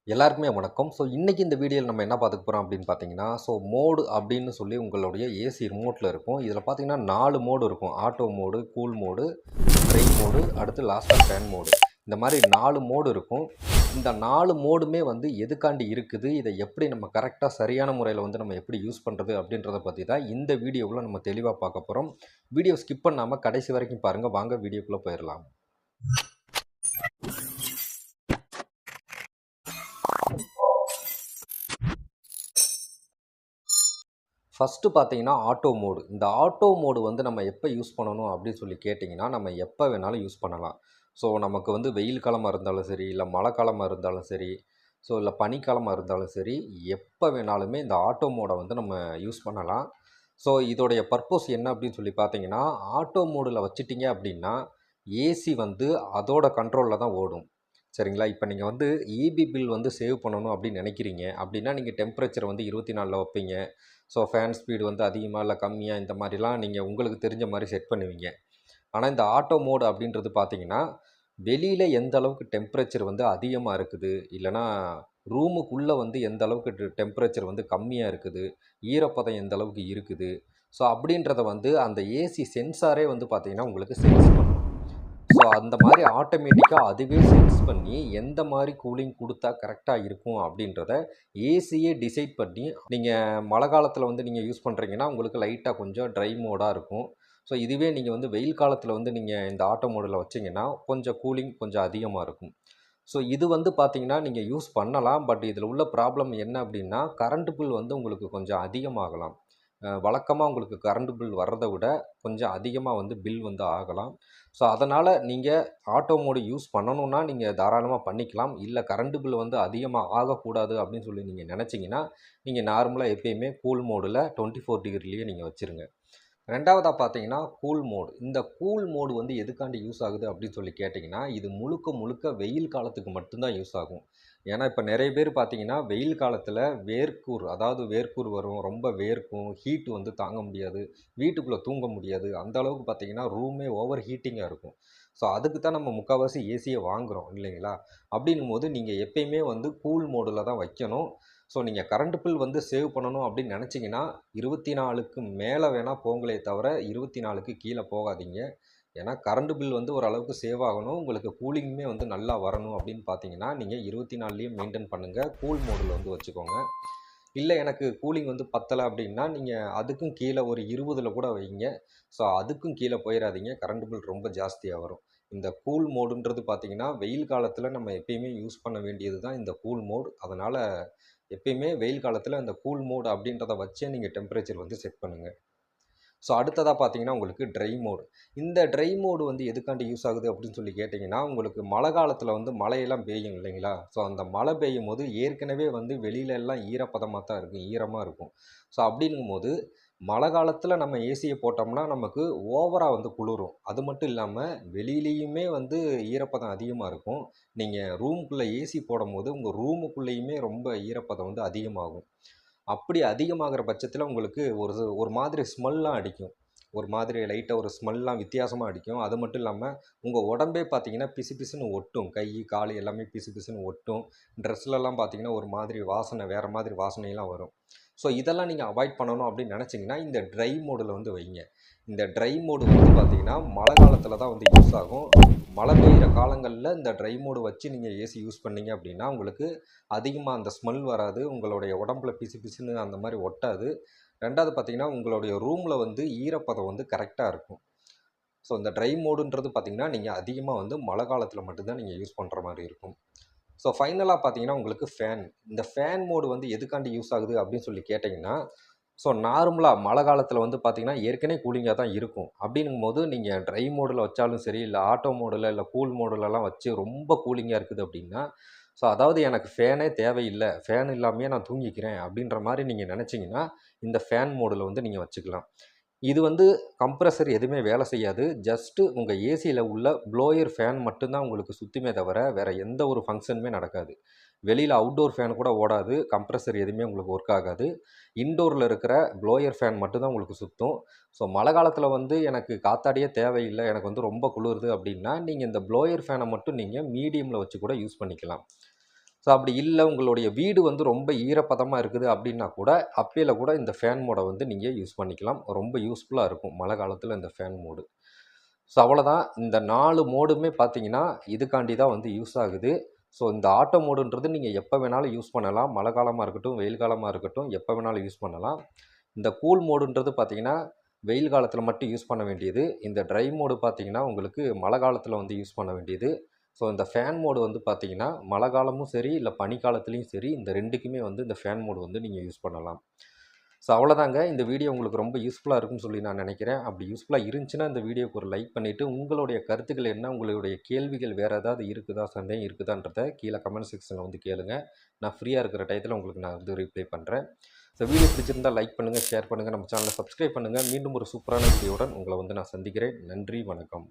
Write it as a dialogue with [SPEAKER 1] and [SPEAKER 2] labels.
[SPEAKER 1] எல்லாருக்குமே வணக்கம். ஸோ இன்னைக்கு இந்த வீடியோல நம்ம என்ன பார்த்துக்க போறோம் அப்படின்னு பார்த்தீங்கன்னா, மோடு அப்படின்னு சொல்லி உங்களுடைய ஏசி ரிமோட்ல இருக்கும். இதில பார்த்தீங்கன்னா 4 மோடு இருக்கும். Auto mode, cool mode, try mode, அடுத்து லாஸ்ட்டா ஃபேன் மோடு. இந்த மாரி 4 மோடு இருக்கும். இந்த 4 மோடுமே வந்து எதுக்காண்டி இருக்குது? இத எப்படி நம்ம கரெக்ட்டா சரியான முறையில வந்து நம்ம எப்படி யூஸ் பண்றது? அப்படின்றத பத்தி தான் இந்த வீடியோவுல நம்ம தெளிவா பார்க்க போறோம். வீடியோ ஸ்கிப் பண்ணாம கடைசி வரைக்கும் பாருங்க. வாங்க வீடியோக்குள்ள போயிரலாம். ஃபஸ்ட்டு பார்த்தீங்கன்னா, ஆட்டோ மோடு. இந்த ஆட்டோ மோடு வந்து நம்ம எப்போ யூஸ் பண்ணணும் அப்படின்னு சொல்லி கேட்டிங்கன்னா, நம்ம எப்போ வேணாலும் யூஸ் பண்ணலாம். ஸோ, நமக்கு வந்து வெயில் காலமா இருந்தாலும் சரி, இல்ல மழை காலமா இருந்தாலும் சரி, ஸோ இல்ல பனிக்காலமா இருந்தாலும் சரி, எப்போ வேணாலுமே இந்த ஆட்டோ மோட வந்து நம்ம யூஸ் பண்ணலாம். ஸோ, இதோடைய பர்ப்பஸ் என்ன அப்படின்னு சொல்லி பார்த்தீங்கன்னா, ஆட்டோ மோடுல வச்சுட்டீங்க அப்படின்னா, ஏசி வந்து அதோட கண்ட்ரோல்ல தான் ஓடும். சரிங்களா? இப்ப நீங்க வந்து ஈபி பில் வந்து சேவ் பண்ணணும் அப்படின்னு நெனைக்கிறீங்க. அப்படின்னா, நீங்க டெம்பரேச்சர் வந்து 24ல வைப்பீங்க. ஸோ, ஃபேன் ஸ்பீடு வந்து அதிகமா இல்ல கம்மியா இந்த மாரிலாம் நீங்க உங்களுக்கு தெரிஞ்ச மாரி செட் பண்ணுவீங்க. ஆனா, இந்த ஆட்டோ மோட் அப்படின்றது பார்த்தீங்கன்னா, வெளியில எந்த அளவுக்கு டெம்பரேச்சர் வந்து அதிகமா இருக்குது, இல்லன்னா ரூமுக்குள்ள வந்து எந்த அளவுக்கு டெம்பரேச்சர் வந்து கம்மியா இருக்குது, ஈரப்பதம் எந்த அளவுக்கு இருக்குது. ஸோ, அப்படின்றத வந்து அந்த ஏசி சென்சாரே வந்து பார்த்தீங்கன்னா, உங்களுக்கு சென்ஸ் பண்ணும். ஸோ, அந்த மாரி ஆட்டோமேட்டிக்கா அதுவே சென்ஸ் பண்ணி, எந்த மாரி கூலிங் குடுத்தா கரெக்ட்டா இருக்கும் அப்படின்றத ஏசியே டிசைட் பண்ணி, நீங்க மழை காலத்தில வந்து நீங்க யூஸ் பண்றீங்கன்னா, உங்களுக்கு லைட்டா கொஞ்சம் ட்ரை மோடா இருக்கும். ஸோ, இதுவே நீங்க வந்து வெயில் காலத்தில வந்து நீங்க இந்த ஆட்டோ மோடுல வச்சீங்கன்னா, கொஞ்சம் கூலிங் கொஞ்சம் அதிகமா இருக்கும். ஸோ, இது வந்து பார்த்தீங்கன்னா, நீங்க யூஸ் பண்ணலாம். பட் இதில உள்ள ப்ராப்ளம் என்ன அப்படின்னா, கரண்ட் பில் வந்து உங்களுக்கு கொஞ்சம் அதிகமாகலாம். வழக்கமா உங்களுக்கு கரண்ட் பில் வர்றத விட கொஞ்சம் அதிகமா வந்து பில் வந்து ஆகலாம். ஸோ, அதனால நீங்க ஆட்டோ மோடு யூஸ் பண்ணணும்னா, நீங்க தாராளமா பண்ணிக்கலாம். இல்ல கரண்ட் பில் வந்து அதிகமா ஆகக்கூடாது அப்படின்னு சொல்லி நீங்க நெனச்சீங்கன்னா, நீங்க நார்மலா எப்பயுமே கூல் மோடுல 24 டிகிரிலயே நீங்க வச்சுருங்க. 2வதா பார்த்தீங்கன்னா, கூல் மோட். இந்த கூல் மோடு வந்து எதுக்காண்டி யூஸ் ஆகுது அப்படின்னு சொல்லி கேட்டிங்கன்னா, இது முழுக்க முழுக்க வெயில் காலத்துக்கு மட்டும் தான் யூஸ் ஆகும். ஏன்னா, இப்ப நெறைய பேர் பார்த்தீங்கன்னா, வெயில் காலத்தில வேர்க்கூர் அதாவது வேர்க்கூர் வரும். ரொம்ப வேர்க்கும். ஹீட் வந்து தாங்க முடியாது. வீட்டுக்குள்ள தூங்க முடியாது. அந்த அளவுக்கு பார்த்தீங்கன்னா, ரூமே ஓவர் ஹீட்டிங்கா இருக்கும். ஸோ, அதுக்கு தான் நம்ம முக்காவாசி ஏசியே வாங்குறோம் இல்லைங்களா? அப்படின்னும்போது நீங்க எப்பயுமே வந்து கூல் மோடுல தான் வைக்கணும். ஸோ, நீங்க கரண்ட் பில் வந்து சேவ் பண்ணணும் அப்படின்னு நெனச்சீங்கன்னா, 24க்கு மேல வேணா போங்களே தவிர, 24க்கு கீழ போகாதீங்க. ஏன்னா, கரண்ட் பில் வந்து ஓரளவுக்கு சேவ் ஆகணும். உங்களுக்கு கூலிங்குமே வந்து நல்லா வரணும் அப்படின்னு பார்த்தீங்கன்னா, நீங்க 24லயே மெயின்டெயின் பண்ணுங்க. கூல் மோடுல வந்து வச்சுக்கோங்க. இல்ல எனக்கு கூலிங் வந்து பத்தல அப்படின்னா, நீங்க அதுக்கும் கீழ ஒரு 20ல கூட வைங்க. ஸோ, அதுக்கும் கீழ போயிறாதீங்க. கரண்ட் பில் ரொம்ப ஜாஸ்தியா வரும். இந்த கூல் மோடுன்றது பார்த்தீங்கன்னா, வெயில் காலத்தில நம்ம எப்பயுமே யூஸ் பண்ண வேண்டியது தான் இந்த கூல் மோட். அதனால எப்பயுமே வெயில் காலத்தில அந்த கூல் மோட் அப்படின்றத வச்சே நீங்க டெம்பரேச்சர் வந்து செட் பண்ணுங்க. ஸோ, அடுத்ததா பார்த்தீங்கன்னா, உங்களுக்கு ட்ரை மோட். இந்த ட்ரை மோடு வந்து எதுக்காண்டி யூஸ் ஆகுது அப்படின்னு சொல்லி கேட்டிங்கன்னா, உங்களுக்கு மழை காலத்தில வந்து மழையெல்லாம் பெய்யும் இல்லைங்களா? ஸோ, அந்த மழை பெய்யும்போது ஏற்கனவே வந்து வெளியில எல்லாம் ஈரப்பதமா தான் இருக்கும். ஈரமா இருக்கும். ஸோ, அப்படிங்கும்போது மழை காலத்தில நம்ம ஏசிய போட்டோம்னா, நமக்கு ஓவரா வந்து குளிரும். அது மட்டும் இல்லாம வெளியிலயுமே வந்து ஈரப்பதம் அதிகமா இருக்கும். நீங்க ரூமுக்குள்ள ஏசி போடும்போது, உங்க ரூமுக்குள்ளேயுமே ரொம்ப ஈரப்பதம் வந்து அதிகமாகும். அப்படி அதிகமாகிற பட்சத்தில உங்களுக்கு ஒரு மாதிரி ஸ்மெல்லாம் அடிக்கும். ஒரு மாதிரி லைட்டா ஒரு ஸ்மெல்லாம் வித்தியாசமா அடிக்கும். அது மட்டும் இல்லாம, உங்க உடம்பே பார்த்தீங்கன்னா, பிசுபிசுன்னு ஒட்டும். கை, காலு எல்லாமே பிசுபிசுன்னு ஒட்டும். ட்ரெஸ்லலாம் பார்த்தீங்கன்னா, ஒரு மாதிரி வாசனை வேற மாதிரி வாசனைலாம் வரும். ஸோ, இதெல்லாம் நீங்க அவாய்ட் பண்ணணும் அப்படின்னு நெனச்சீங்கன்னா, இந்த ட்ரை மோடுல வந்து வைங்க. இந்த ட்ரை மோடு வந்து பார்த்தீங்கன்னா, மழை காலத்தில தான் வந்து யூஸ் ஆகும். மழை பெய்யிற காலங்கள்ல இந்த ட்ரை மோடு வச்சு நீங்க ஏசி யூஸ் பண்ணீங்க அப்படின்னா, உங்களுக்கு அதிகமா அந்த ஸ்மெல் வராது. உங்களுடைய உடம்புல பிசு பிசுன்னு அந்த மாரி ஒட்டாது. 2வது பார்த்தீங்கன்னா, உங்களுடைய ரூம்ல வந்து ஈரப்பதம் வந்து கரெக்ட்டா இருக்கும். ஸோ, இந்த ட்ரை மோடுன்றது பார்த்தீங்கன்னா, நீங்க அதிகமா வந்து மழை காலத்தில மட்டும் தான் நீங்க யூஸ் பண்ற மாரி இருக்கும். ஸோ, ஃபைனலா பார்த்தீங்கன்னா, உங்களுக்கு ஃபேன். இந்த ஃபேன் மோடு வந்து எதுக்காண்டி யூஸ் ஆகுது அப்படின்னு சொல்லி கேட்டீங்கன்னா, ஸோ, நார்மலா மழை காலத்தில வந்து பார்த்தீங்கன்னா, ஏற்கனவே கூலிங்கா தான் இருக்கும். அப்படிங்கும்போது நீங்க ட்ரை மோடுல வச்சாலும் சரி, இல்ல ஆட்டோ மோடுல, இல்ல கூல் மோடுலலாம் வச்சு ரொம்ப கூலிங்கா இருக்குது அப்படின்னா, ஸோ, அதாவது எனக்கு ஃபேனே தேவையில்ல. ஃபேன் இல்லாமயே நான் தூங்கிக்கிறேன் அப்படின்ற மாரி நீங்க நெனச்சீங்கன்னா, இந்த ஃபேன் மோடுல வந்து நீங்க வச்சுக்கலாம். இது வந்து கம்ப்ரசர் எதுவுமே வேலை செய்யாது. ஜஸ்ட்டு உங்க ஏசியில உள்ள ப்ளோயர் ஃபேன் மட்டும் தான் உங்களுக்கு சுத்துமே தவிர, வேற எந்த ஒரு ஃபங்ஷனுமே நடக்காது. வெளியில அவுட்டோர் ஃபேன் கூட ஓடாது. கம்ப்ரசர் எதுவுமே உங்களுக்கு ஒர்க் ஆகாது. இன்டோர்ல இருக்கிற ப்ளோயர் ஃபேன் மட்டும் தான் உங்களுக்கு சுத்தும். ஸோ, மழை காலத்தில வந்து எனக்கு காத்தாடியே தேவையில்ல. எனக்கு வந்து ரொம்ப குளிருது அப்டின்னா, நீங்க இந்த ப்ளோயர் ஃபேன மட்டும் நீங்க மீடியம்ல வச்சு கூட யூஸ் பண்ணிக்கலாம். ஸோ அப்படி இல்லை உங்களுடைய வீடு வந்து ரொம்ப ஈரப்பதமாக இருக்குது அப்படின்னா கூட அப்பையில கூட இந்த ஃபேன் மோடை வந்து நீங்கள் யூஸ் பண்ணிக்கலாம். ரொம்ப யூஸ்ஃபுல்லாக இருக்கும் மழை காலத்தில் இந்த ஃபேன் மோடு. ஸோ அவ்வளோதான். இந்த 4 மோடுமே பார்த்தீங்கன்னா இதுக்காண்டி தான் வந்து யூஸ் ஆகுது. ஸோ இந்த ஆட்டோ மோடுன்றது நீங்கள் எப்போ வேணாலும் யூஸ் பண்ணலாம். மழை காலமாக இருக்கட்டும், வெயில் காலமாக இருக்கட்டும், எப்போ வேணாலும் யூஸ் பண்ணலாம். இந்த கூல் மோடுன்றது பார்த்தீங்கன்னா வெயில் காலத்தில் மட்டும் யூஸ் பண்ண வேண்டியது. இந்த ட்ரை மோடு பார்த்தீங்கன்னா உங்களுக்கு மழை காலத்தில் வந்து யூஸ் பண்ண வேண்டியது. ஸோ இந்த ஃபேன் மோடு வந்து பார்த்தீங்கன்னா மழை காலமும் சரி, இல்லை பனிக்காலத்துலேயும் சரி, இந்த 2க்குமே வந்து இந்த ஃபேன் மோடு வந்து நீங்கள் யூஸ் பண்ணலாம். ஸோ அவ்வளோதாங்க. இந்த வீடியோ உங்களுக்கு ரொம்ப யூஸ்ஃபுல்லாக இருக்கும்னு சொல்லி நான் நினைக்கிறேன். அப்படி யூஸ்ஃபுல்லாக இருந்துச்சுன்னா இந்த வீடியோக்கு ஒரு லைக் பண்ணிவிட்டு, உங்களுடைய கருத்துக்கள் என்ன, உங்களுடைய கேள்விகள் வேறு ஏதாவது இருக்குதா, சந்தேகம் இருக்குதான்றத கீழே கமெண்ட் செக்ஷனில் வந்து கேளுங்க. நான் ஃப்ரீயாக இருக்கிற டயத்தில் உங்களுக்கு நான் வந்து ரிப்ளை பண்ணுறேன். ஸோ வீடியோ பிடிச்சிருந்தா லைக் பண்ணுங்கள், ஷேர் பண்ணுங்கள், நம்ம சேனலை சப்ஸ்கிரைப் பண்ணுங்கள். மீண்டும் ஒரு சூப்பரான வீடியோவுடன் உங்களை வந்து நான் சந்திக்கிறேன். நன்றி, வணக்கம்.